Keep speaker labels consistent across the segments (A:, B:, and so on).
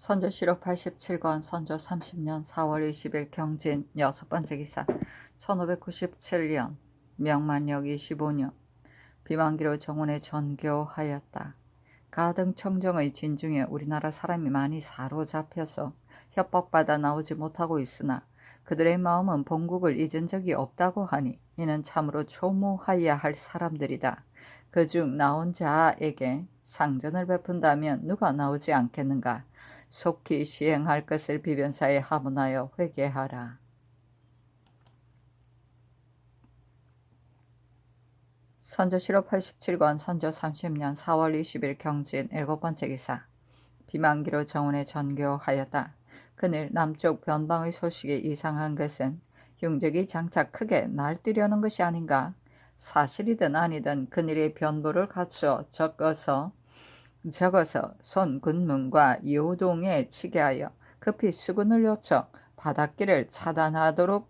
A: 선조실록 87권 선조 30년 4월 20일 경진 6번째 기사 1597년 명만력 25년 비만기로 정원에 전교하였다. 가등 청정의 진중에 우리나라 사람이 많이 사로잡혀서 협박받아 나오지 못하고 있으나 그들의 마음은 본국을 잊은 적이 없다고 하니 이는 참으로 초무하여야 할 사람들이다. 그중 나온 자에게 상전을 베푼다면 누가 나오지 않겠는가. 속히 시행할 것을 비변사에 하문하여 회개하라. 선조실록 87권 선조 30년 4월 20일 경진 7번째 기사 비만기로 정원에 전교하였다. 그늘 남쪽 변방의 소식이 이상한 것은 흉적이 장차 크게 날뛰려는 것이 아닌가. 사실이든 아니든 그늘의 변보를 갖추어 적어서 손 군문과 요동에 치게 하여 급히 수군을 요청 바닷길을 차단하도록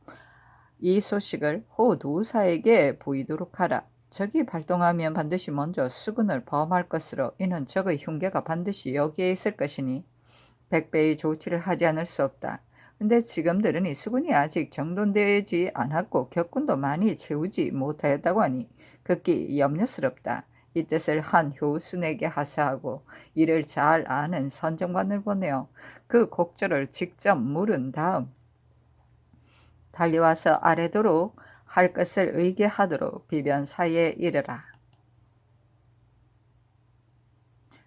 A: 이 소식을 호두사에게 보이도록 하라. 적이 발동하면 반드시 먼저 수군을 범할 것으로 이는 적의 흉계가 반드시 여기에 있을 것이니 백배의 조치를 하지 않을 수 없다. 근데 지금 들으니 수군이 아직 정돈되지 않았고 격군도 많이 채우지 못하였다고 하니 극히 염려스럽다. 이 뜻을 한 효순에게 하사하고 이를 잘 아는 선정관을 보내어 그 곡절을 직접 물은 다음 달려와서 아래도록 할 것을 의계하도록 비변사에 이르라.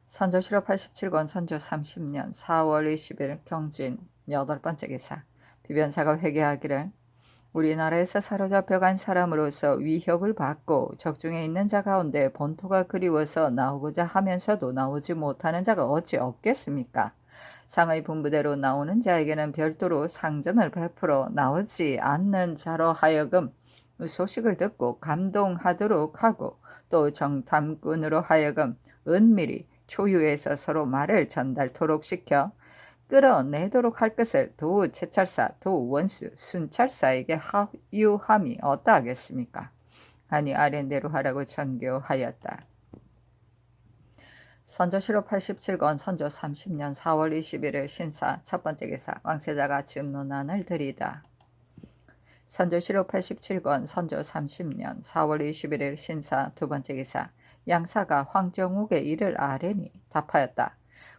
A: 선조실록 87권 선조 30년 4월 20일 경진 8번째 기사 비변사가 회개하기를 우리나라에서 사로잡혀간 사람으로서 위협을 받고 적중에 있는 자 가운데 본토가 그리워서 나오고자 하면서도 나오지 못하는 자가 어찌 없겠습니까? 상의 분부대로 나오는 자에게는 별도로 상전을 베풀어 나오지 않는 자로 하여금 소식을 듣고 감동하도록 하고 또 정탐꾼으로 하여금 은밀히 초유해서 서로 말을 전달토록 시켜 끌어내도록 할 것을 도 채찰사, 도 원수, 순찰사에게 하유함이 어떠하겠습니까? 하니 아랜대로 하라고 전교하였다. 선조실록 87권 선조 30년 4월 21일 신사 첫번째 기사 왕세자가 증론안을 드리다. 선조실록 87권 선조 30년 4월 21일 신사 두번째 기사 양사가 황정욱의 일을 아뢰니 답하였다.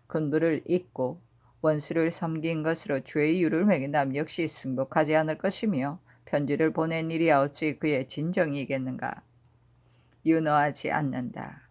A: 군부를 잇고 원수를 섬긴 것으로 죄유를 매긴다면 역시 승복하지 않을 것이며 편지를 보낸 일이 어찌 그의 진정이겠는가. 윤허하지 않는다.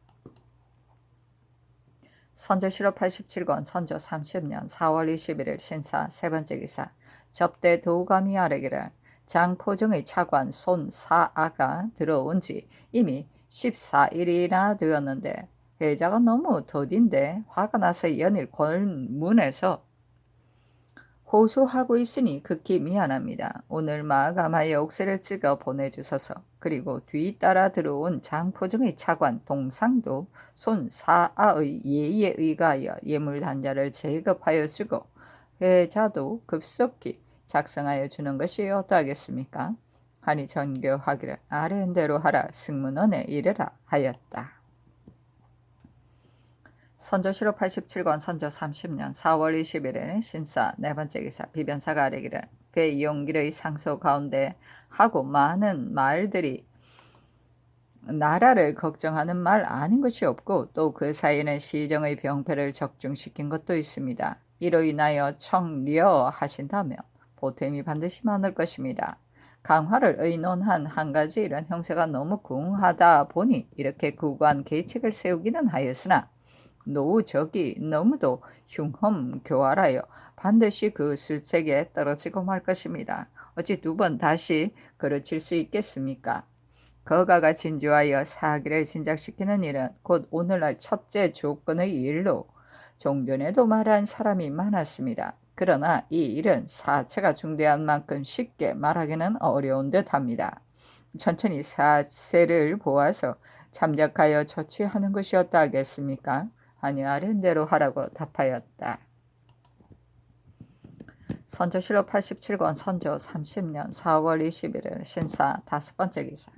A: 선조실록 87권 선조 30년 4월 21일 신사 세번째 기사 접대 도감이 아뢰기를 장포정의 차관 손사아가 들어온 지 이미 14일이나 되었는데 회자가 너무 더딘데 화가 나서 연일 권문에서 호소하고 있으니 극히 미안합니다. 오늘 마감하여 옥새를 찍어 보내주소서. 그리고 뒤따라 들어온 장포정의 차관 동상도 손사아의 예의에 의거하여 예물단자를 제급하여 주고 회자도 급속히 작성하여 주는 것이 어떠하겠습니까? 하니 전교하기를 아뢰는 대로 하라 승문원에 이르라 하였다. 선조실록 87권 선조 30년 4월 21일은 신사 네번째 기사 비변사가 아뢰기를 배이용길의 상소 가운데 하고 많은 말들이 나라를 걱정하는 말 아닌 것이 없고 또 그 사이에는 시정의 병폐를 적중시킨 것도 있습니다. 이로 인하여 청려하신다면 보탬이 반드시 많을 것입니다. 강화를 의논한 한 가지 이런 형세가 너무 궁하다 보니 이렇게 구관 계책을 세우기는 하였으나 노적이 너무도 흉험교활하여 반드시 그 술책에 떨어지고 말 것입니다. 어찌 두 번 다시 그르칠 수 있겠습니까? 거가가 진주하여 사기를 진작시키는 일은 곧 오늘날 첫째 조건의 일로 종전에도 말한 사람이 많았습니다. 그러나 이 일은 사체가 중대한 만큼 쉽게 말하기는 어려운 듯합니다. 천천히 사세를 보아서 참작하여 조치하는 것이 어떠하겠습니까? 하니 아랜대로 하라고 답하였다. 선조실록 87권 선조 30년 4월 21일 신사 다섯번째 기사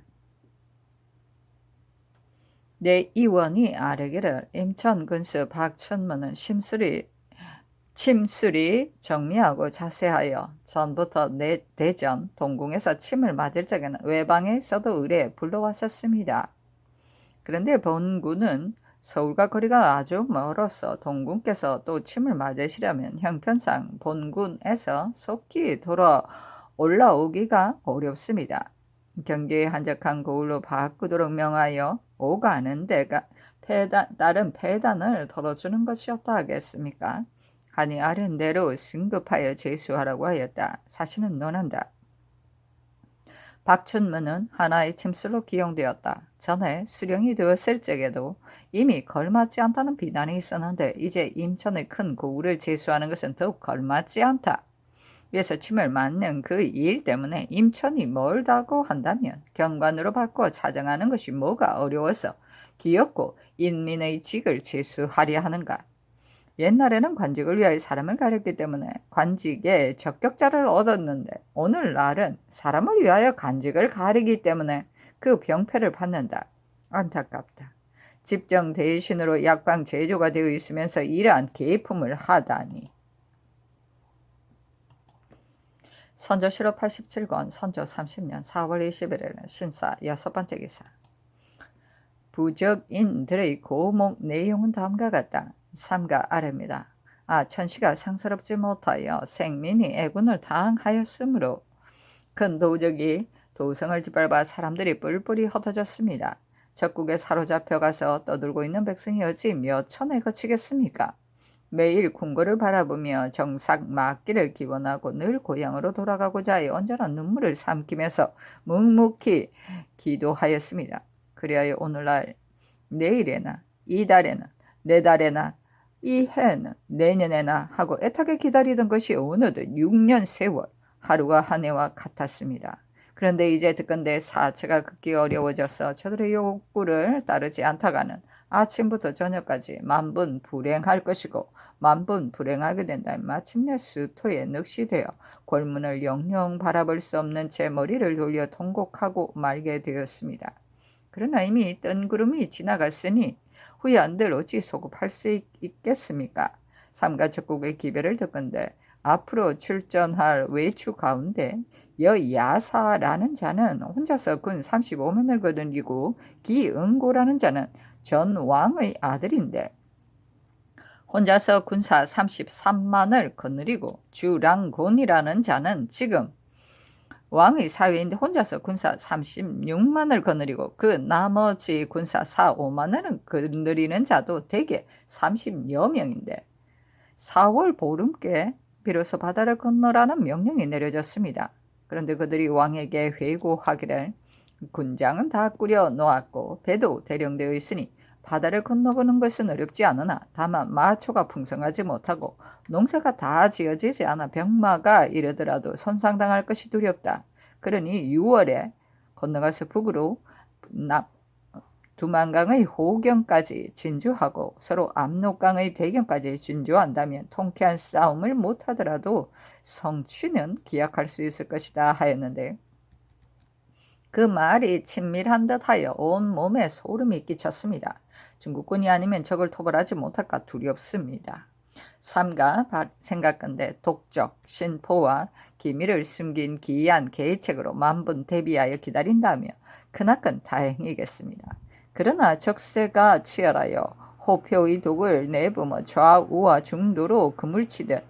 A: 내 이원이 아뢰기를 임천군수 박천문은 심술이 침수리 정리하고 자세하여 전부터 대전 동궁에서 침을 맞을 적에는 외방에 있어도 의뢰에 불러왔었습니다. 그런데 본군은 서울과 거리가 아주 멀어서 동군께서 또 침을 맞으시려면 형편상 본군에서 속히 돌아 올라오기가 어렵습니다. 경계에 한적한 고을로 바꾸도록 명하여 오가는 데가 다른 폐단을 덜어주는 것이었다 하겠습니까? 하니 아른대로 승급하여 제수하라고 하였다. 사실은 논한다. 박춘문은 하나의 침술로 기용되었다. 전에 수령이 되었을 적에도 이미 걸맞지 않다는 비난이 있었는데 이제 임천의 큰 고을을 제수하는 것은 더욱 걸맞지 않다. 그래서 침을 맞는 그 일 때문에 임천이 멀다고 한다면 경관으로 바꿔 차정하는 것이 뭐가 어려워서 기엽고 인민의 직을 제수하려 하는가. 옛날에는 관직을 위하여 사람을 가렸기 때문에 관직에 적격자를 얻었는데 오늘날은 사람을 위하여 관직을 가리기 때문에 그 병폐를 받는다. 안타깝다. 집정 대신으로 약방 제조가 되어 있으면서 이러한 계품을 하다니. 선조실록 87권 선조 30년 4월 21일 신사 6번째 기사. 부적인들의 고목 내용은 다음과 같다. 삼가 아래입니다. 천씨가 상스럽지 못하여 생민이 애군을 당하였으므로 큰 도적이 도성을 짓밟아 사람들이 뿔뿔이 흩어졌습니다. 적국에 사로잡혀 가서 떠들고 있는 백성이 어찌 몇 천에 거치겠습니까? 매일 궁궐을 바라보며 정삭 맞기를 기원하고 늘 고향으로 돌아가고자 하여 언제나 눈물을 삼키면서 묵묵히 기도하였습니다. 그리하여 오늘날 내일에나 이달에나 내달에나 이해는 내년에나 하고 애타게 기다리던 것이 어느덧 6년 세월 하루가 한 해와 같았습니다. 그런데 이제 듣건대 사체가 극히 어려워져서 저들의 욕구를 따르지 않다가는 아침부터 저녁까지 만분 불행할 것이고 만분 불행하게 된다면 마침내 스토에 넋이 되어 골문을 영영 바라볼 수 없는 채 머리를 돌려 통곡하고 말게 되었습니다. 그러나 이미 뜬구름이 지나갔으니 후에 안들 어찌 소급할 수 있겠습니까? 삼가 적국의 기별을 듣건대 앞으로 출전할 외추 가운데 여야사라는 자는 혼자서 군 35만을 거느리고 기응고라는 자는 전 왕의 아들인데 혼자서 군사 33만을 거느리고 주랑곤이라는 자는 지금 왕의 사위인데 혼자서 군사 36만을 거느리고 그 나머지 군사 4, 5만을 거느리는 자도 대개 30여 명인데 4월 보름께 비로소 바다를 건너라는 명령이 내려졌습니다. 그런데 그들이 왕에게 회고하기를 군장은 다 꾸려 놓았고 배도 대령되어 있으니 바다를 건너가는 것은 어렵지 않으나 다만 마초가 풍성하지 못하고 농사가 다 지어지지 않아 병마가 이르더라도 손상당할 것이 두렵다. 그러니 6월에 건너가서 북으로 두만강의 호경까지 진주하고 서로 압록강의 대경까지 진주한다면 통쾌한 싸움을 못하더라도 성취는 기약할 수 있을 것이다 하였는데 그 말이 친밀한 듯하여 온 몸에 소름이 끼쳤습니다. 중국군이 아니면 적을 토벌하지 못할까 두렵습니다. 삼가 생각건대 독적, 신포와 기밀을 숨긴 기이한 계책으로 만분 대비하여 기다린다며 크나큰 다행이겠습니다. 그러나 적세가 치열하여 호표의 독을 내뿜어 좌우와 중도로 그물치듯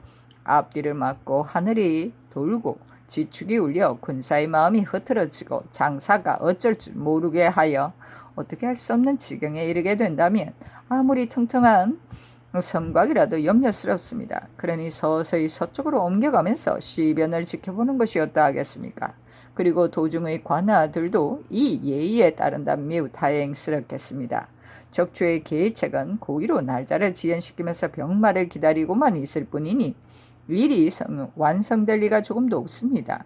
A: 앞뒤를 막고 하늘이 돌고 지축이 울려 군사의 마음이 흐트러지고 장사가 어쩔 줄 모르게 하여 어떻게 할 수 없는 지경에 이르게 된다면 아무리 퉁퉁한 성곽이라도 염려스럽습니다. 그러니 서서히 서쪽으로 옮겨가면서 시변을 지켜보는 것이 어떠 하겠습니까? 그리고 도중의 관아들도 이 예의에 따른다면 매우 다행스럽겠습니다. 적주의 계책은 고의로 날짜를 지연시키면서 병마를 기다리고만 있을 뿐이니 일이 완성될 리가 조금도 없습니다.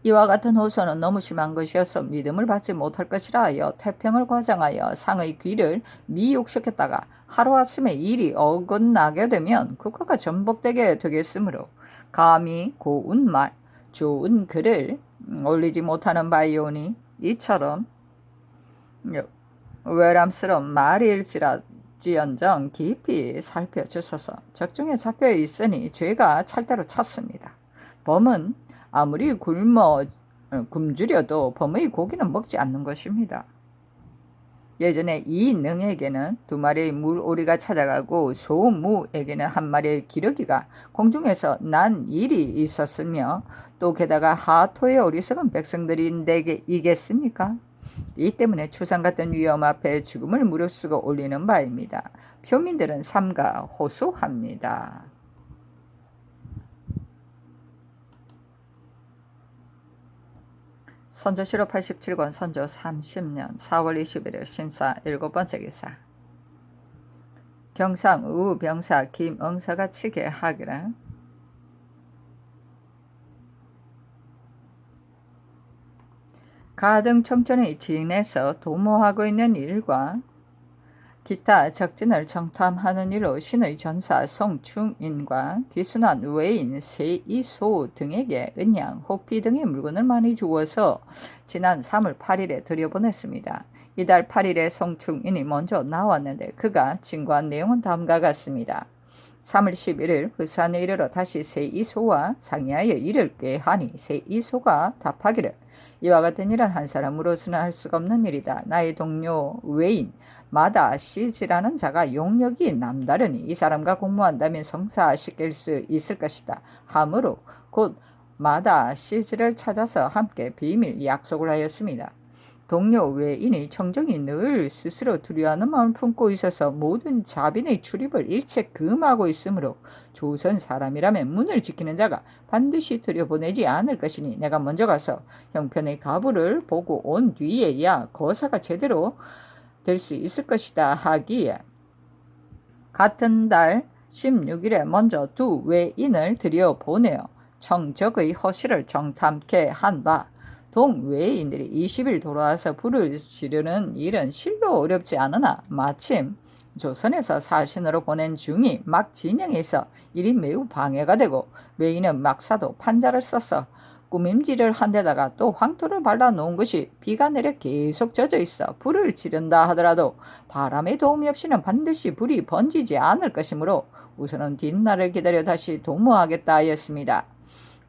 A: 이와 같은 호소는 너무 심한 것이어서 믿음을 받지 못할 것이라 하여 태평을 과장하여 상의 귀를 미혹시켰다가 하루아침에 일이 어긋나게 되면 국가가 전복되게 되겠으므로 감히 고운 말, 좋은 글을 올리지 못하는 바이오니 이처럼 외람스러운 말일지라도 지언정 깊이 살펴주소서. 적중에 잡혀 있으니 죄가 찰대로 찼습니다. 범은 아무리 굶주려도 범의 고기는 먹지 않는 것입니다. 예전에 이능에게는 2마리의 물오리가 찾아가고 소무에게는 1마리의 기러기가 공중에서 난 일이 있었으며 또 게다가 하토의 어리석은 백성들인데 이겠습니까? 이 때문에 추상 같은 위험 앞에 죽음을 무릅쓰고 올리는 바입니다. 표민들은 삼가 호소합니다. 선조실록 87권 선조 30년 4월 21일 신사 7번째 기사. 경상 우병사 김응사가 치게 하기를 가등 청천의 진에서 도모하고 있는 일과 기타 적진을 정탐하는 일로 신의 전사 송충인과 귀순한 외인 세이소 등에게 은양, 호피 등의 물건을 많이 주어서 지난 3월 8일에 들여보냈습니다. 이달 8일에 송충인이 먼저 나왔는데 그가 진과한 내용은 다음과 같습니다. 3월 11일 부산에 이르러 다시 세이소와 상의하여 이를게 하니 세이소가 답하기를 이와 같은 일은 한 사람으로서는 할 수가 없는 일이다. 나의 동료 외인 마다 시즈라는 자가 용력이 남다르니 이 사람과 공모한다면 성사시킬 수 있을 것이다. 하므로 곧 마다 시즈를 찾아서 함께 비밀 약속을 하였습니다. 동료 외인이 청정이 늘 스스로 두려워하는 마음을 품고 있어서 모든 자빈의 출입을 일체 금하고 있으므로 조선 사람이라면 문을 지키는 자가 반드시 들여보내지 않을 것이니 내가 먼저 가서 형편의 가부를 보고 온 뒤에야 거사가 제대로 될 수 있을 것이다 하기에 같은 달 16일에 먼저 2 외인을 들여보내어 청적의 허실을 정탐케 한 바 동외인들이 20일 돌아와서 불을 지르는 일은 실로 어렵지 않으나 마침 조선에서 사신으로 보낸 중이 막 진영에 있어 일이 매우 방해가 되고 외인은 막사도 판자를 써서 꾸밈질을 한 데다가 또 황토를 발라 놓은 것이 비가 내려 계속 젖어 있어 불을 지른다 하더라도 바람의 도움이 없이는 반드시 불이 번지지 않을 것이므로 우선은 뒷날을 기다려 다시 도모하겠다 하였습니다.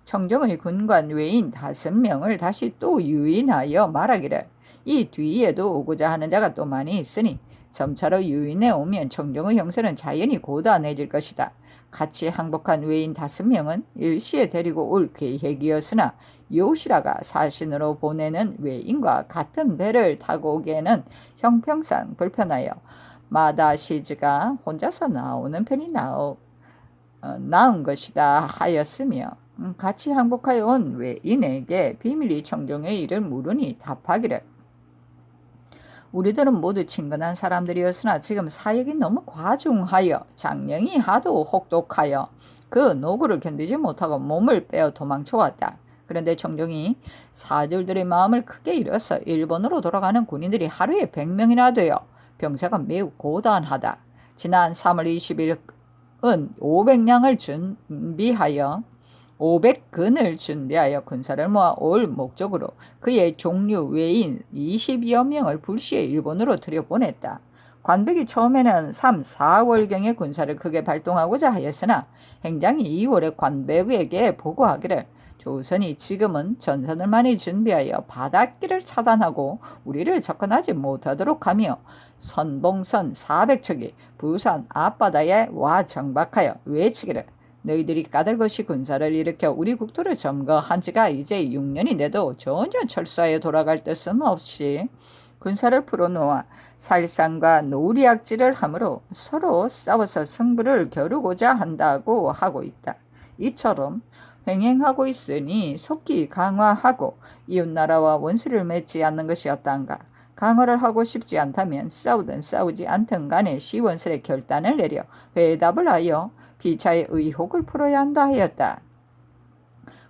A: 청정의 군관 외인 5명을 다시 또 유인하여 말하기를 이 뒤에도 오고자 하는 자가 또 많이 있으니 점차로 유인해 오면 청정의 형세는 자연히 고단해질 것이다. 같이 항복한 외인 5명은 일시에 데리고 올 계획이었으나 요시라가 사신으로 보내는 외인과 같은 배를 타고 오기에는 형평상 불편하여 마다시즈가 혼자서 나오는 편이 나은 것이다 하였으며 같이 항복하여 온 외인에게 비밀리 청정의 일을 물으니 답하기를 우리들은 모두 친근한 사람들이었으나 지금 사역이 너무 과중하여 장령이 하도 혹독하여 그 노고를 견디지 못하고 몸을 빼어 도망쳐왔다. 그런데 청정이 사절들의 마음을 크게 잃어서 일본으로 돌아가는 군인들이 하루에 100명이나 되어 병사가 매우 고단하다. 지난 3월 20일은 500근을 준비하여 군사를 모아 올 목적으로 그의 종류 외인 20여 명을 불시에 일본으로 들여보냈다. 관백이 처음에는 3, 4월경에 군사를 크게 발동하고자 하였으나 행장이 2월에 관백에게 보고하기를 조선이 지금은 전선을 많이 준비하여 바닷길을 차단하고 우리를 접근하지 못하도록 하며 선봉선 400척이 부산 앞바다에 와 정박하여 외치기를 너희들이 까닭없이 군사를 일으켜 우리 국토를 점거한 지가 이제 6년이 돼도 전혀 철수하여 돌아갈 뜻은 없이 군사를 풀어놓아 살상과 노리악질을 함으로 서로 싸워서 승부를 겨루고자 한다고 하고 있다. 이처럼 횡행하고 있으니 속히 강화하고 이웃나라와 원수를 맺지 않는 것이 어떤가. 강화를 하고 싶지 않다면 싸우든 싸우지 않든 간에 시원스레 결단을 내려 회답을 하여 피차의 의혹을 풀어야 한다 하였다.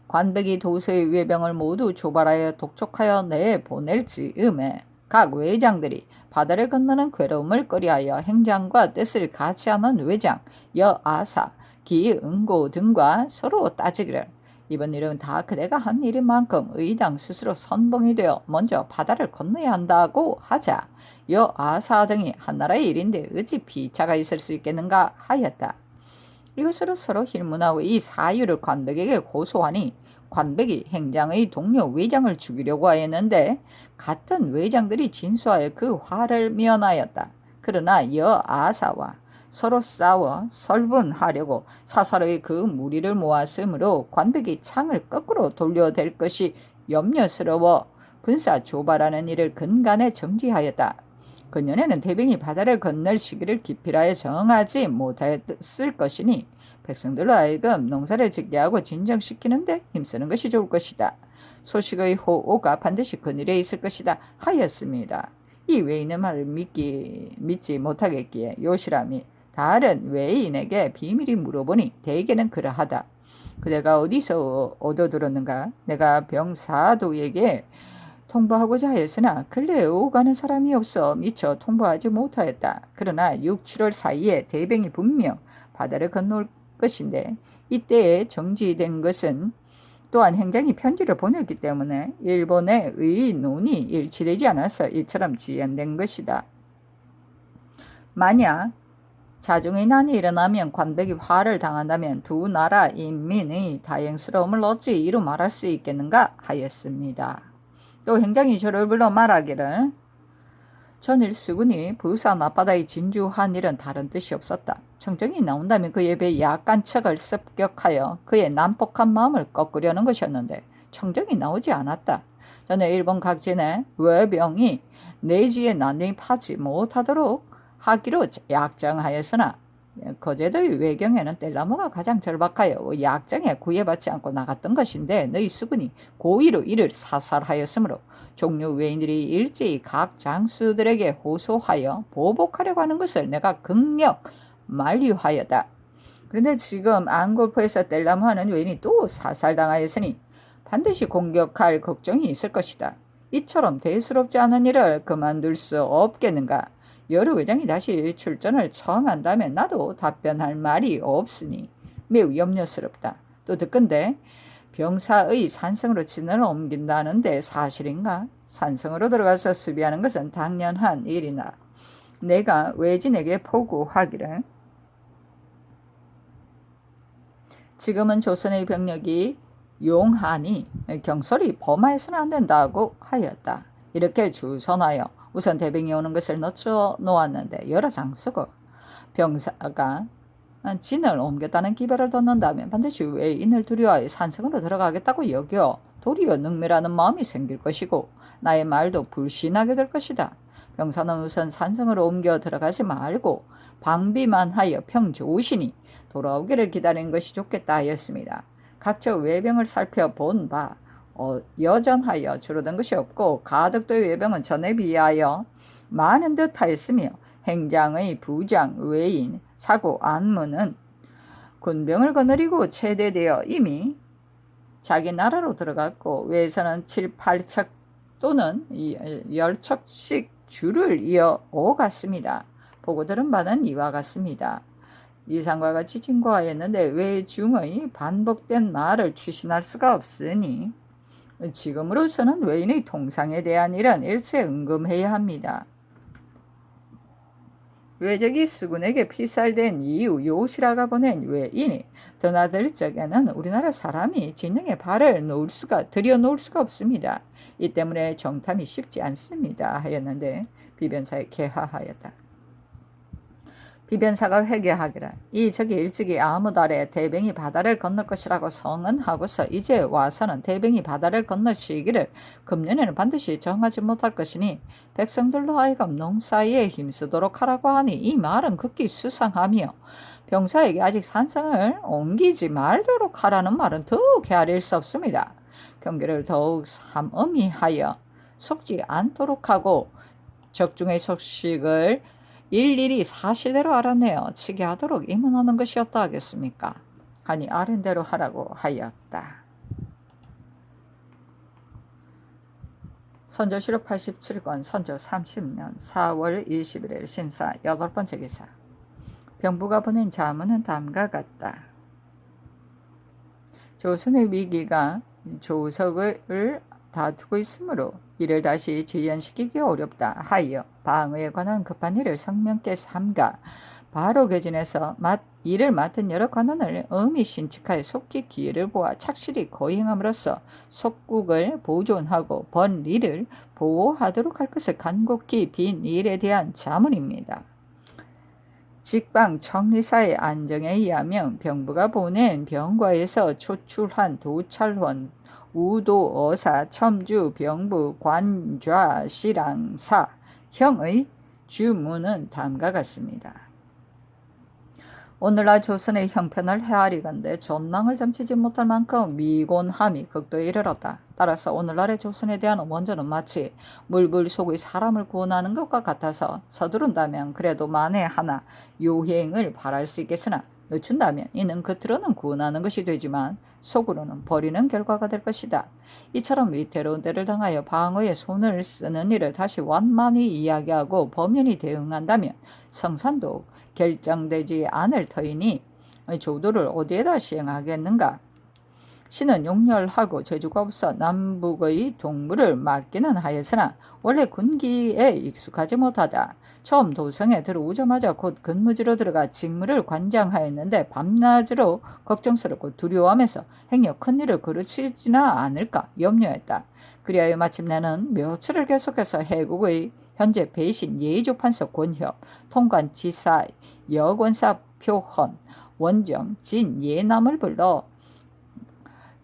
A: 관백이 도서의 외병을 모두 조발하여 독촉하여 내보낼 즈음에 각 외장들이 바다를 건너는 괴로움을 꺼리하여 행장과 뜻을 같이 하는 외장 여아사 기응고 등과 서로 따지기를 이번 일은 다 그대가 한 일인 만큼 의당 스스로 선봉이 되어 먼저 바다를 건너야 한다고 하자 여아사 등이 한나라의 일인데 어찌 피차가 있을 수 있겠는가 하였다. 이것으로 서로 힐문하고 이 사유를 관백에게 고소하니 관백이 행장의 동료 외장을 죽이려고 하였는데 같은 외장들이 진수하여 그 화를 면하였다. 그러나 여아사와 서로 싸워 설분하려고 사사로이 그 무리를 모았으므로 관백이 창을 거꾸로 돌려댈 것이 염려스러워 군사 조발하는 일을 근간에 정지하였다. 그년에는 대병이 바다를 건널 시기를 기필하여 정하지 못했을 것이니 백성들로 하여금 농사를 짓게 하고 진정시키는데 힘쓰는 것이 좋을 것이다. 소식의 호오가 반드시 그늘에 있을 것이다 하였습니다. 이 외인의 말을 믿지 못하겠기에 요시람이 다른 외인에게 비밀이 물어보니 대개는 그러하다. 그대가 어디서 얻어들었는가? 내가 병사도에게 통보하고자 하였으나 근래에 오가는 사람이 없어 미처 통보하지 못하였다. 그러나 6, 7월 사이에 대병이 분명 바다를 건널 것인데 이때에 정지된 것은 또한 행장이 편지를 보냈기 때문에 일본의 의논이 일치되지 않아서 이처럼 지연된 것이다. 만약 자중의 난이 일어나면 관백이 화를 당한다면 두 나라 인민의 다행스러움을 어찌 이루 말할 수 있겠는가 하였습니다. 또 행장이 저를 불러 말하기를 전일 수군이 부산 앞바다에 진주한 일은 다른 뜻이 없었다. 청정이 나온다면 그에 비해 약간 척을 습격하여 그의 난폭한 마음을 꺾으려는 것이었는데 청정이 나오지 않았다. 전에 일본 각진의 외병이 내지에 난입하지 못하도록 하기로 약정하였으나 거제도의 외경에는 뗄나무가 가장 절박하여 약정에 구애받지 않고 나갔던 것인데 너희 수군이 고의로 이를 사살하였으므로 종료 외인들이 일제히 각 장수들에게 호소하여 보복하려고 하는 것을 내가 극력 만류하였다. 그런데 지금 안골포에서 뗄나무 하는 외인이 또 사살당하였으니 반드시 공격할 걱정이 있을 것이다. 이처럼 대수롭지 않은 일을 그만둘 수 없겠는가? 여러 회장이 다시 출전을 청한다면 나도 답변할 말이 없으니 매우 염려스럽다. 또 듣건대 병사의 산성으로 진을 옮긴다는데 사실인가? 산성으로 들어가서 수비하는 것은 당연한 일이나 내가 외진에게 보고하기를 지금은 조선의 병력이 용하니 경솔히 범하여서는 안 된다고 하였다. 이렇게 주선하여 우선 대병이 오는 것을 늦춰 놓았는데 여러 장수고 병사가 진을 옮겼다는 기별을 뒀는다면 반드시 외인을 두려워하여 산성으로 들어가겠다고 여겨 도리어 능멸하는 마음이 생길 것이고 나의 말도 불신하게 될 것이다. 병사는 우선 산성으로 옮겨 들어가지 말고 방비만 하여 평 좋으시니 돌아오기를 기다리는 것이 좋겠다 하였습니다. 각처 외병을 살펴본 바 여전하여 줄어든 것이 없고 가덕도의 외병은 전에 비하여 많은 듯 하였으며 행장의 부장, 외인, 사고, 안무는 군병을 거느리고 체대되어 이미 자기 나라로 들어갔고 외에서는 7, 8척 또는 10척씩 줄을 이어 오갔습니다. 보고 들은 바는 이와 같습니다. 이상과 같이 진고하였는데 외중의 반복된 말을 추신할 수가 없으니 지금으로서는 외인의 통상에 대한 일은 일체 은금해야 합니다. 외적이 수군에게 피살된 이후 요시라가 보낸 외인이 드나들 적에는 우리나라 사람이 진영에 발을 들여놓을 수가 없습니다. 이 때문에 정탐이 쉽지 않습니다 하였는데 비변사에 개하하였다. 비변사가 회개하기를 이 적이 일찍이 아무 달에 대병이 바다를 건널 것이라고 성언하고서 이제 와서는 대병이 바다를 건널 시기를 금년에는 반드시 정하지 못할 것이니 백성들로 하여금 농사에 힘쓰도록 하라고 하니 이 말은 극히 수상하며 병사에게 아직 산성을 옮기지 말도록 하라는 말은 더욱 헤아릴 수 없습니다. 경계를 더욱 삼엄히 하여 속지 않도록 하고 적중의 소식을 일일이 사실대로 알아내어 치게 하도록 임원하는 것이 어떠 하겠습니까? 하니 아랜대로 하라고 하였다. 선조실록 87권 선조 30년 4월 21일 신사 8번째 기사 병부가 보낸 자문은 다음과 같다. 조선의 위기가 조석을 다투고 있으므로 이를 다시 지연시키기 어렵다 하여 방어에 관한 급한 일을 성명께 삼가 바로 개진해서 이를 맡은 여러 관원을 엄히 신칙하여 속히 기회를 보아 착실히 거행함으로써 속국을 보존하고 번리를 보호하도록 할 것을 간곡히 빈 일에 대한 자문입니다. 직방 청리사의 안정에 의하면 병부가 보낸 병과에서 초출한 도찰원, 우도, 어사, 첨주, 병부, 관좌, 시랑사, 형의 주문은 다음과 같습니다. 오늘날 조선의 형편을 헤아리건대 전망을 점치지 못할 만큼 미곤함이 극도에 이르렀다. 따라서 오늘날의 조선에 대한 원조는 마치 물불 속의 사람을 구원하는 것과 같아서 서두른다면 그래도 만에 하나 요행을 바랄 수 있겠으나 늦춘다면 이는 겉으로는 구원하는 것이 되지만 속으로는 버리는 결과가 될 것이다. 이처럼 위태로운 때를 당하여 방어에 손을 쓰는 일을 다시 완만히 이야기하고 범연히 대응한다면 성산도 결정되지 않을 터이니 조도를 어디에다 시행하겠는가. 신은 용렬하고 재주가 없어 남북의 동무를 맡기는 하였으나 원래 군기에 익숙하지 못하다. 처음 도성에 들어오자마자 곧 근무지로 들어가 직무를 관장하였는데 밤낮으로 걱정스럽고 두려워하면서 행여 큰일을 그르치지나 않을까 염려했다. 그리하여 마침내는 며칠을 계속해서 해국의 현재 배신 예의조판서 권협, 통관지사, 여권사 표헌, 원정, 진, 예남을 불러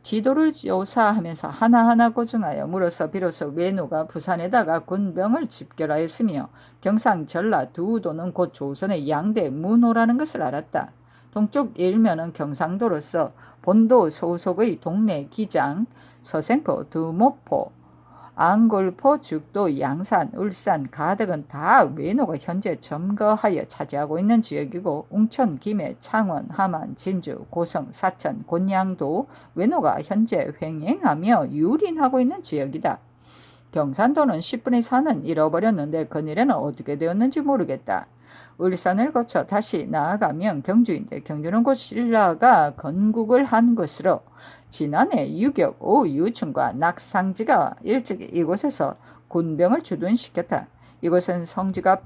A: 지도를 조사하면서 하나하나 고증하여 물어서 비로소 외노가 부산에다가 군병을 집결하였으며 경상, 전라 두 도는 곧 조선의 양대 문호라는 것을 알았다. 동쪽 일면은 경상도로서 본도 소속의 동네 기장, 서생포, 두모포, 안골포, 죽도, 양산, 울산, 가덕은 다 외노가 현재 점거하여 차지하고 있는 지역이고 웅천, 김해, 창원, 함안, 진주, 고성, 사천, 곤양도 외노가 현재 횡행하며 유린하고 있는 지역이다. 경산도는 10분의 4는 잃어버렸는데 그일에는 어떻게 되었는지 모르겠다. 울산을 거쳐 다시 나아가면 경주인데 경주는 곧 신라가 건국을 한 것으로 지난해 유격 오유충과 낙상지가 일찍 이곳에서 군병을 주둔시켰다. 이곳은 성지가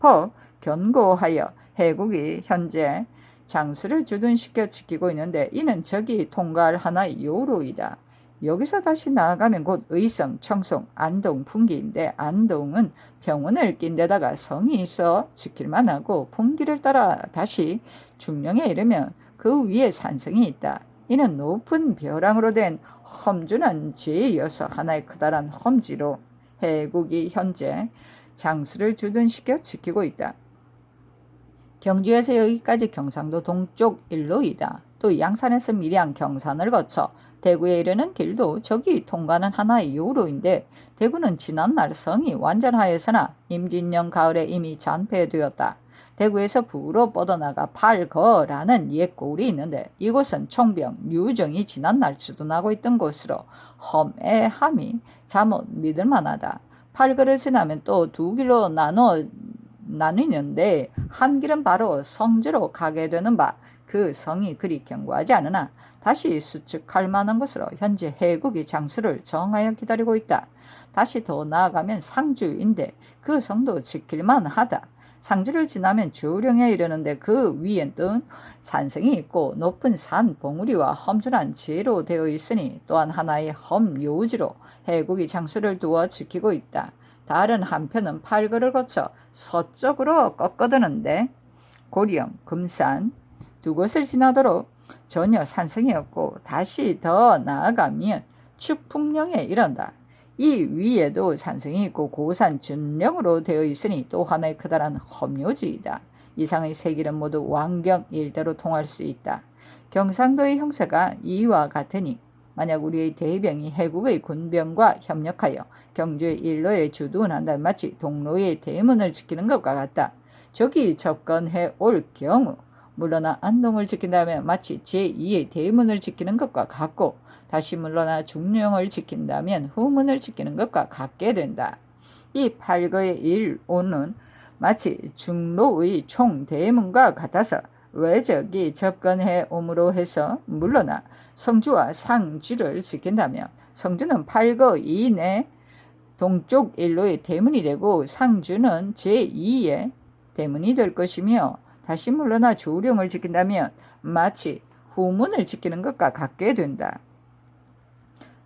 A: 퍼 견고하여 해국이 현재 장수를 주둔시켜 지키고 있는데 이는 적이 통과할 하나의 요로이다. 여기서 다시 나아가면 곧 의성, 청송, 안동, 풍기인데 안동은 병원을 낀 데다가 성이 있어 지킬만 하고 풍기를 따라 다시 중령에 이르면 그 위에 산성이 있다. 이는 높은 벼랑으로 된 험준한 지혜이어서 하나의 크다란 험지로 해국이 현재 장수를 주둔시켜 지키고 있다. 경주에서 여기까지 경상도 동쪽 일로이다. 또 양산에서 밀양, 경산을 거쳐 대구에 이르는 길도 저기 통과는 하나의 요로인데 대구는 지난날 성이 완전하였으나 임진년 가을에 이미 잔폐되었다. 대구에서 북으로 뻗어나가 팔거라는 옛 고을이 있는데 이곳은 총병 류정이 지난날 주둔하고 있던 곳으로 험해함이 잠옷 믿을만하다. 팔거를 지나면 또 두 길로 나뉘는데 한 길은 바로 성주로 가게 되는 바 그 성이 그리 견고하지 않으나 다시 수축할 만한 것으로 현재 해국이 장수를 정하여 기다리고 있다. 다시 더 나아가면 상주인데 그 성도 지킬만 하다. 상주를 지나면 주령에 이르는데 그 위에는 산성이 있고 높은 산 봉우리와 험준한 지혜로 되어 있으니 또한 하나의 험요지로 해국이 장수를 두어 지키고 있다. 다른 한편은 팔거를 거쳐 서쪽으로 꺾어드는데 고령, 금산 두 곳을 지나도록 전혀 산성이 없고 다시 더 나아가면 축풍령에 이른다. 이 위에도 산성이 있고 고산 준령으로 되어 있으니 또 하나의 크다란 험요지이다. 이상의 세 길은 모두 왕경 일대로 통할 수 있다. 경상도의 형세가 이와 같으니 만약 우리의 대병이 해국의 군병과 협력하여 경주의 일로에 주둔한다면 마치 동로의 대문을 지키는 것과 같다. 적이 접근해 올 경우 물러나 안동을 지킨다면 마치 제2의 대문을 지키는 것과 같고 다시 물러나 중령을 지킨다면 후문을 지키는 것과 같게 된다. 이 팔거의 일오는 마치 중로의 총대문과 같아서 외적이 접근해 옴으로 해서 물러나 성주와 상주를 지킨다면 성주는 8거 이내 동쪽 일로의 대문이 되고 상주는 제2의 대문이 될 것이며 다시 물러나 조령을 지킨다면 마치 후문을 지키는 것과 같게 된다.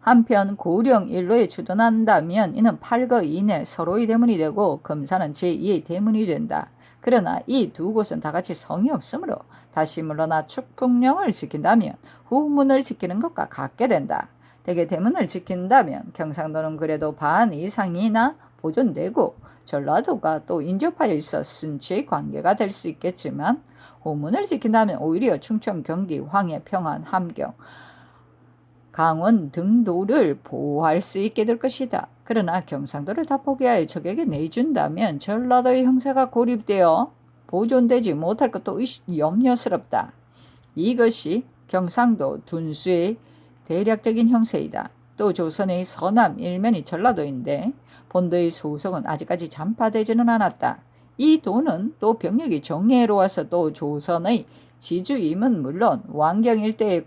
A: 한편 고령 일로에 주둔한다면 이는 8거 이내 서로의 대문이 되고 금산은 제2의 대문이 된다. 그러나 이 두 곳은 다같이 성이 없으므로 다시 물러나 축풍령을 지킨다면 후문을 지키는 것과 같게 된다. 대개 대문을 지킨다면 경상도는 그래도 반 이상이나 보존되고 전라도가 또 인접하여 있어 순치의 관계가 될 수 있겠지만 후문을 지킨다면 오히려 충청, 경기, 황해, 평안, 함경, 강원 등도를 보호할 수 있게 될 것이다. 그러나 경상도를 다 포기하여 적에게 내준다면 전라도의 형세가 고립되어 보존되지 못할 것도 염려스럽다. 이것이 경상도 둔수의 대략적인 형세이다. 또 조선의 서남 일면이 전라도인데 본도의 소속은 아직까지 잔파되지는 않았다. 이 도는 또 병력이 정예로워서 또 조선의 지주임은 물론 왕경 일대의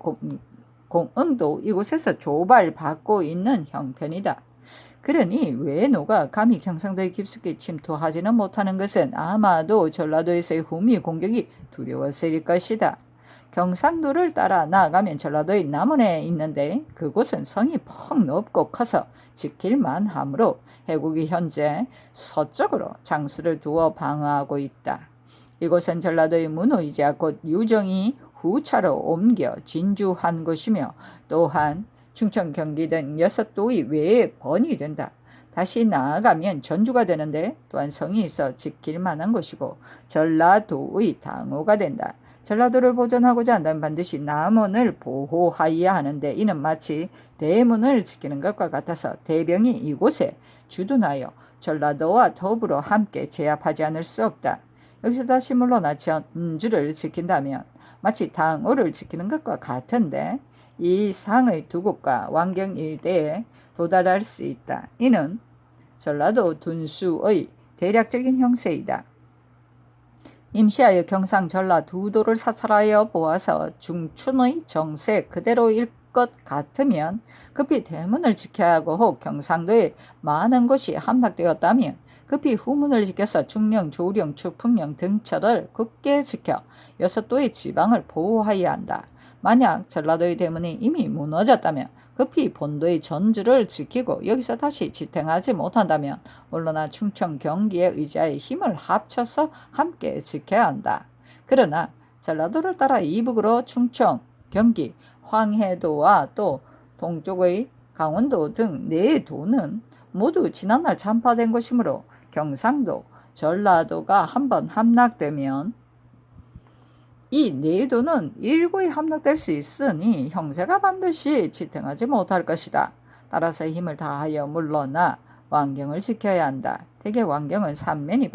A: 공응도 이곳에서 조발받고 있는 형편이다. 그러니 외노가 감히 경상도에 깊숙이 침투하지는 못하는 것은 아마도 전라도에서의 후미 공격이 두려워서일 것이다. 경상도를 따라 나아가면 전라도의 남원에 있는데 그곳은 성이 퍽 넓고 커서 지킬만 하므로 해국이 현재 서쪽으로 장수를 두어 방어하고 있다. 이곳은 전라도의 문호이자 곧 유정이 후차로 옮겨 진주한 곳이며 또한 충청, 경기 등 6도의 외에 번이 된다. 다시 나아가면 전주가 되는데 또한 성이 있어 지킬 만한 곳이고 전라도의 당호가 된다. 전라도를 보존하고자 한다면 반드시 남원을 보호하여야 하는데 이는 마치 대문을 지키는 것과 같아서 대병이 이곳에 주둔하여 전라도와 더불어 함께 제압하지 않을 수 없다. 여기서 다시 물러나 전주를 지킨다면 마치 당호를 지키는 것과 같은데 이 상의 두 곳과 왕경 일대에 도달할 수 있다. 이는 전라도 둔수의 대략적인 형세이다. 임시하여 경상 전라 두 도를 사찰하여 보아서 중춘의 정세 그대로일 것 같으면 급히 대문을 지켜야 하고 혹 경상도에 많은 곳이 함락되었다면 급히 후문을 지켜서 중령, 조령, 추풍령 등처를 굳게 지켜 6도의 지방을 보호하여야 한다. 만약 전라도의 대문이 이미 무너졌다면 급히 본도의 전주를 지키고 여기서 다시 지탱하지 못한다면 물러나 충청, 경기에 의지하여 힘을 합쳐서 함께 지켜야 한다. 그러나 전라도를 따라 이북으로 충청, 경기, 황해도와 또 동쪽의 강원도 등 4도는 모두 지난날 잔파된 것이므로 경상도, 전라도가 한번 함락되면 이 4도는 일구에 함락될 수 있으니 형세가 반드시 지탱하지 못할 것이다. 따라서 힘을 다하여 물러나 왕경을 지켜야 한다. 대개 왕경은 삼면이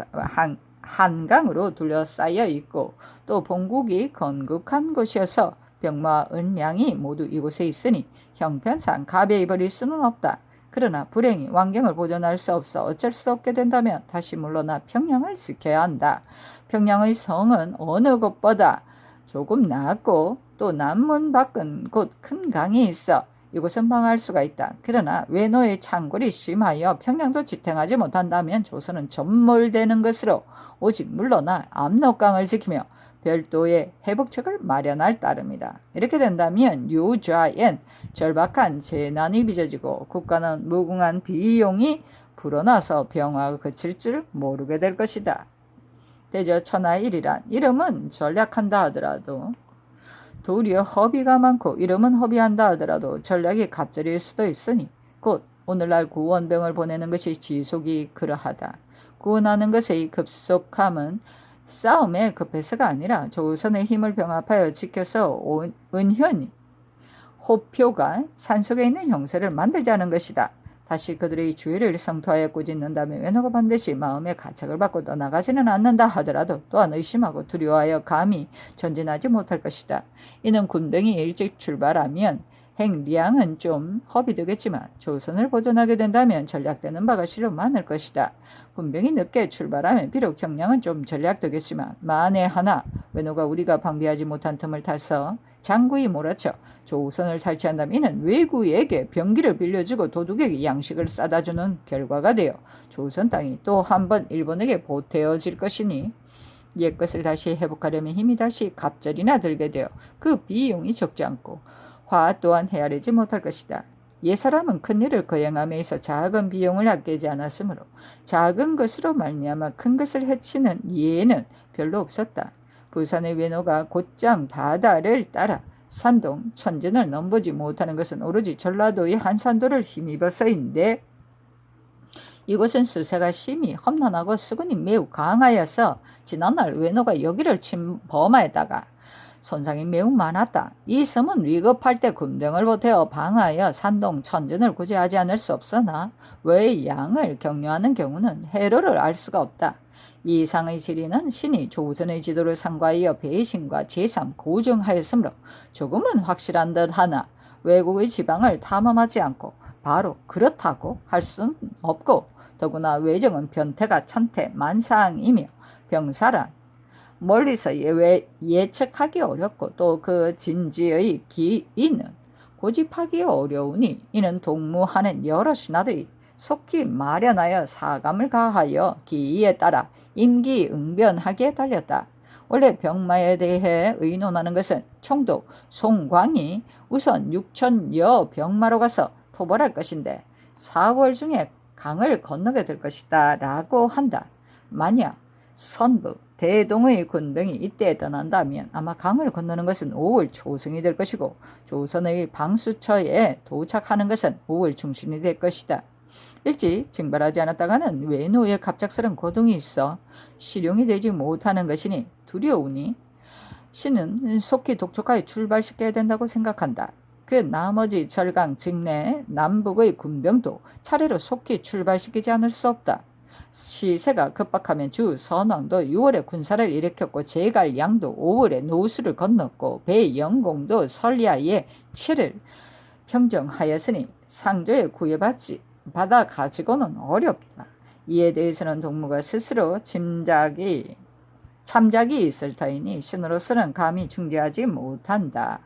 A: 한강으로 둘러싸여 있고 또 본국이 건국한 곳이어서 병마와 은량이 모두 이곳에 있으니 형편상 가벼이 버릴 수는 없다. 그러나 불행히 왕경을 보존할 수 없어 어쩔 수 없게 된다면 다시 물러나 평양을 지켜야 한다. 평양의 성은 어느 곳보다 조금 낮고 또 남문 밖은 곧 큰 강이 있어 이곳은 방어할 수가 있다. 그러나 외노의 창궐이 심하여 평양도 지탱하지 못한다면 조선은 전몰되는 것으로 오직 물러나 압록강을 지키며 별도의 회복책을 마련할 따름이다. 이렇게 된다면 유좌엔 절박한 재난이 빚어지고 국가는 무궁한 비용이 불어나서 병화가 그칠 줄 모르게 될 것이다. 대저 천하일이란 이름은 전략한다 하더라도 도리어 허비가 많고 이름은 허비한다 하더라도 전략이 갑절일 수도 있으니 곧 오늘날 구원병을 보내는 것이 지속이 그러하다. 구원하는 것의 급속함은 싸움에 급해서가 아니라 조선의 힘을 병합하여 지켜서 은현히 호표가 산속에 있는 형세를 만들자는 것이다. 다시 그들의 주의를 성토하여 꾸짖는다면 외노가 반드시 마음의 가책을 받고 떠나가지는 않는다 하더라도 또한 의심하고 두려워하여 감히 전진하지 못할 것이다. 이는 군병이 일찍 출발하면 행량은 좀 허비되겠지만 조선을 보존하게 된다면 전략되는 바가 실로 많을 것이다. 군병이 늦게 출발하면 비록 경량은 좀 전략되겠지만 만에 하나 외노가 우리가 방비하지 못한 틈을 타서 장구히 몰아쳐 조선을 탈취한다면 이는 외구에게 병기를 빌려주고 도둑에게 양식을 싸다주는 결과가 되어 조선 땅이 또 한 번 일본에게 보태어질 것이니 옛것을 다시 회복하려면 힘이 다시 갑절이나 들게 되어 그 비용이 적지 않고 화 또한 헤아리지 못할 것이다. 옛사람은 큰일을 거행함에 있어 작은 비용을 아끼지 않았으므로 작은 것으로 말미암아 큰 것을 해치는 예는 별로 없었다. 부산의 외노가 곧장 바다를 따라 산동, 천진을 넘보지 못하는 것은 오로지 전라도의 한산도를 힘입어서인데 이곳은 수세가 심히 험난하고 수군이 매우 강하여서 지난날 외노가 여기를 침범하였다가 손상이 매우 많았다. 이 섬은 위급할 때 군병을 보태어 방하여 산동 천진을 구제하지 않을 수 없으나 외의 양을 격려하는 경우는 해로를 알 수가 없다. 이 이상의 지리는 신이 조선의 지도를 상과하여 배신과 제3 고정하였으므로 조금은 확실한 듯하나 외국의 지방을 탐험하지 않고 바로 그렇다고 할 수는 없고 더구나 외정은 변태가 천태만상이며 병사란 멀리서 예측하기 어렵고 또 그 진지의 기인은 고집하기 어려우니 이는 동무하는 여러 신하들이 속히 마련하여 사감을 가하여 기이에 따라 임기응변하기에 달렸다. 원래 병마에 대해 의논하는 것은 총독 송광이 우선 6천여 병마로 가서 토벌할 것인데 4월 중에 강을 건너게 될 것이다 라고 한다. 만약 선부 대동의 군병이 이때 떠난다면 아마 강을 건너는 것은 5월 초승이 될 것이고 조선의 방수처에 도착하는 것은 5월 중순이 될 것이다. 일찍 징발하지 않았다가는 외노의 갑작스런 고동이 있어 실용이 되지 못하는 것이니 두려우니 신은 속히 독촉하여 출발시켜야 된다고 생각한다. 그 나머지 절강 직내 남북의 군병도 차례로 속히 출발시키지 않을 수 없다. 시세가 급박하면 주 선왕도 6월에 군사를 일으켰고 제갈량도 5월에 노수를 건넜고 배영공도 설리하에 7일 평정하였으니 상조에 구애받아 가지고는 어렵다. 이에 대해서는 동무가 스스로 참작이 있을 터이니 신으로서는 감히 중재하지 못한다.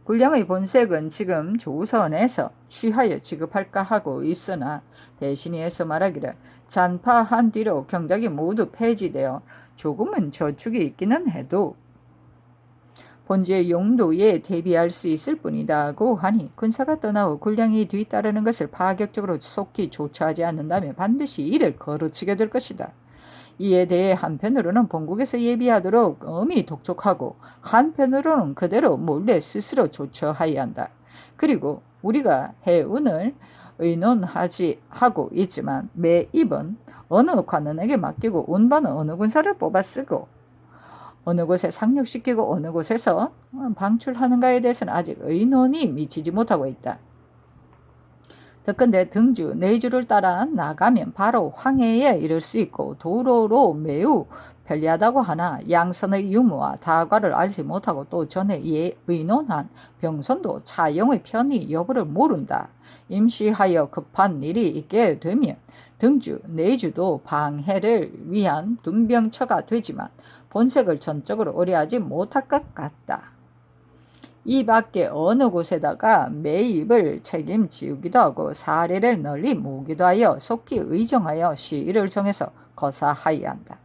A: 군량의 본색은 지금 조선에서 취하여 지급할까 하고 있으나 대신이에서 말하기를 잔파한 뒤로 경작이 모두 폐지되어 조금은 저축이 있기는 해도 본주의 용도에 대비할 수 있을 뿐이다고 하니 군사가 떠나고 군량이 뒤따르는 것을 파격적으로 속히 조처하지 않는다면 반드시 이를 거르치게 될 것이다. 이에 대해 한편으로는 본국에서 예비하도록 엄히 독촉하고 한편으로는 그대로 몰래 스스로 조처하여야 한다. 그리고 우리가 해운을 의논하고 있지만 매입은 어느 관원에게 맡기고 운반은 어느 군사를 뽑아 쓰고 어느 곳에 상륙시키고 어느 곳에서 방출하는가에 대해서는 아직 의논이 미치지 못하고 있다. 더건대 등주, 내주를 따라 나가면 바로 황해에 이를 수 있고 도로로 매우 편리하다고 하나 양선의 유무와 다과를 알지 못하고 또 전에 의논한 병선도 차용의 편의 여부를 모른다. 임시하여 급한 일이 있게 되면 등주, 내주도 방해를 위한 둔병처가 되지만 본색을 전적으로 의뢰하지 못할 것 같다. 이 밖에 어느 곳에다가 매입을 책임지우기도 하고 사례를 널리 모으기도 하여 속히 의정하여 시일을 정해서 거사하여야 한다.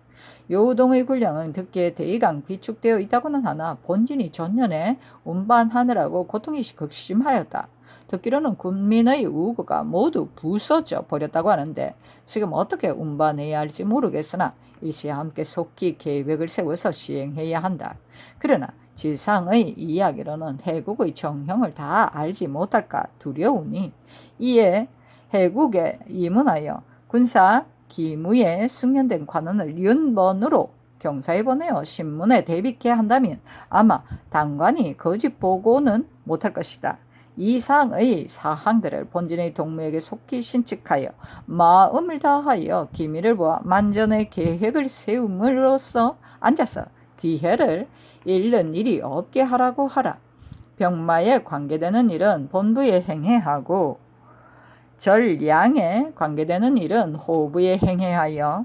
A: 요동의 군량은 듣기에 대강 비축되어 있다고는 하나 본진이 전년에 운반하느라고 고통이 극심하였다. 듣기로는 군민의 우고가 모두 부서져 버렸다고 하는데 지금 어떻게 운반해야 할지 모르겠으나 일시와 함께 속히 계획을 세워서 시행해야 한다. 그러나 지상의 이야기로는 해국의 정형을 다 알지 못할까 두려우니 이에 해국에 입문하여 군사 기무에 숙련된 관원을 윤번으로 경사에 보내어 신문에 대비케 한다면 아마 당관이 거짓 보고는 못할 것이다. 이상의 사항들을 본진의 동무에게 속히 신측하여 마음을 다하여 기밀을 보아 만전의 계획을 세움으로써 앉아서 기회를 잃는 일이 없게 하라고 하라. 병마에 관계되는 일은 본부에 행해하고 절량에 관계되는 일은 호부에 행해하여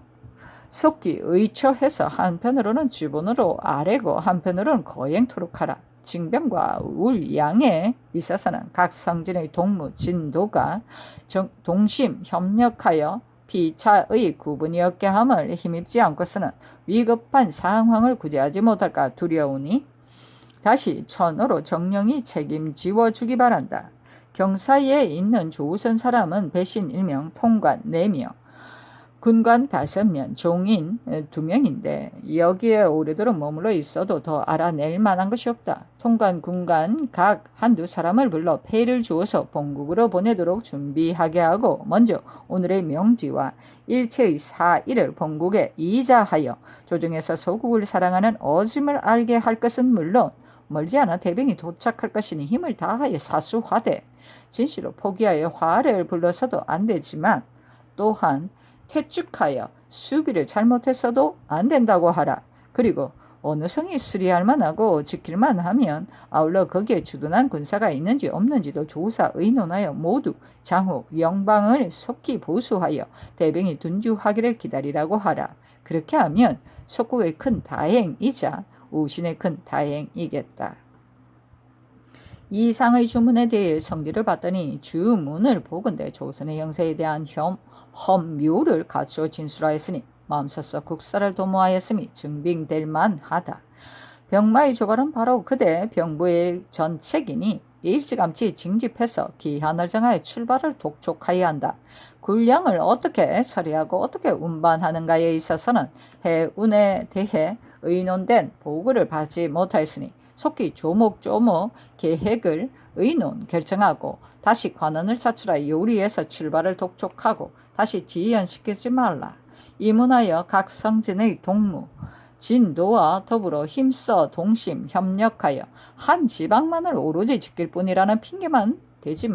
A: 속기 의처해서 한편으로는 주본으로 아래고 한편으로는 거행토록 하라. 징병과 울양에 있어서는 각 성진의 동무 진도가 동심 협력하여 피차의 구분이 없게 함을 힘입지 않고서는 위급한 상황을 구제하지 못할까 두려우니 다시 천으로 정령이 책임지워 주기 바란다. 경사에 있는 조우선 사람은 배신 1명, 통관 4명, 군관 5명, 종인 2명인데 여기에 오래도록 머물러 있어도 더 알아낼 만한 것이 없다. 통관, 군관 각 한두 사람을 불러 패를 주어서 본국으로 보내도록 준비하게 하고 먼저 오늘의 명지와 일체의 사일을 본국에 이자하여 조정에서 소국을 사랑하는 어짐을 알게 할 것은 물론 멀지 않아 대병이 도착할 것이니 힘을 다하여 사수하되 진실로 포기하여 화를 불러서도 안 되지만 또한 퇴축하여 수비를 잘못했어도 안 된다고 하라. 그리고 어느 성이 수리할 만하고 지킬 만하면 아울러 거기에 주둔한 군사가 있는지 없는지도 조사 의논하여 모두 장후 영방을 속히 보수하여 대병이 둔주하기를 기다리라고 하라. 그렇게 하면 속국의 큰 다행이자 우신의 큰 다행이겠다. 이상의 주문에 대해 성질을 봤더니 주문을 보건대 조선의 형세에 대한 험묘를 갖추어 진술하였으니 마음서서 국사를 도모하였음이 증빙될 만하다. 병마의 조갈은 바로 그대 병부의 전책이니 일찌감치 징집해서 기한을 정하여 출발을 독촉하여야 한다. 군량을 어떻게 처리하고 어떻게 운반하는가에 있어서는 해운에 대해 의논된 보고를 받지 못하였으니 속히 조목조목 계획을 의논 결정하고 다시 관원을 차출하여 요리해서 출발을 독촉하고 다시 지연시키지 말라. 이문하여 각 성진의 동무 진도와 더불어 힘써 동심 협력하여 한 지방만을 오로지 지킬 뿐이라는 핑계만 대지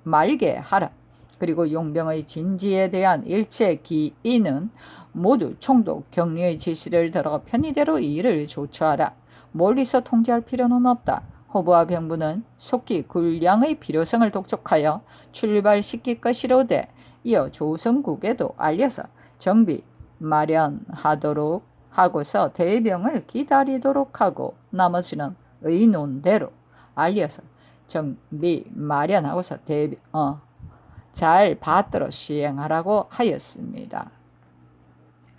A: 말게 하라. 그리고 용병의 진지에 대한 일체 기인은 모두 총독 격리의 지시를 들어 편의대로 이 일을 조처하라. 멀리서 통제할 필요는 없다. 호부와 병부는 속히 군량의 필요성을 독촉하여 출발시킬 것이로되 이어 조선국에도 알려서 정비 마련하도록 하고서 대병을 기다리도록 하고 나머지는 의논대로 알려서 정비 마련하고서 잘 받들어 시행하라고 하였습니다.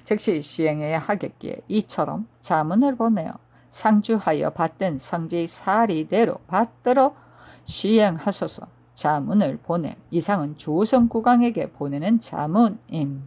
A: 즉시 시행해야 하겠기에 이처럼 자문을 보내어 상주하여 받든 성지 사리대로 받들어 시행하소서. 자문을 보냄. 이상은 조선국왕에게 보내는 자문임.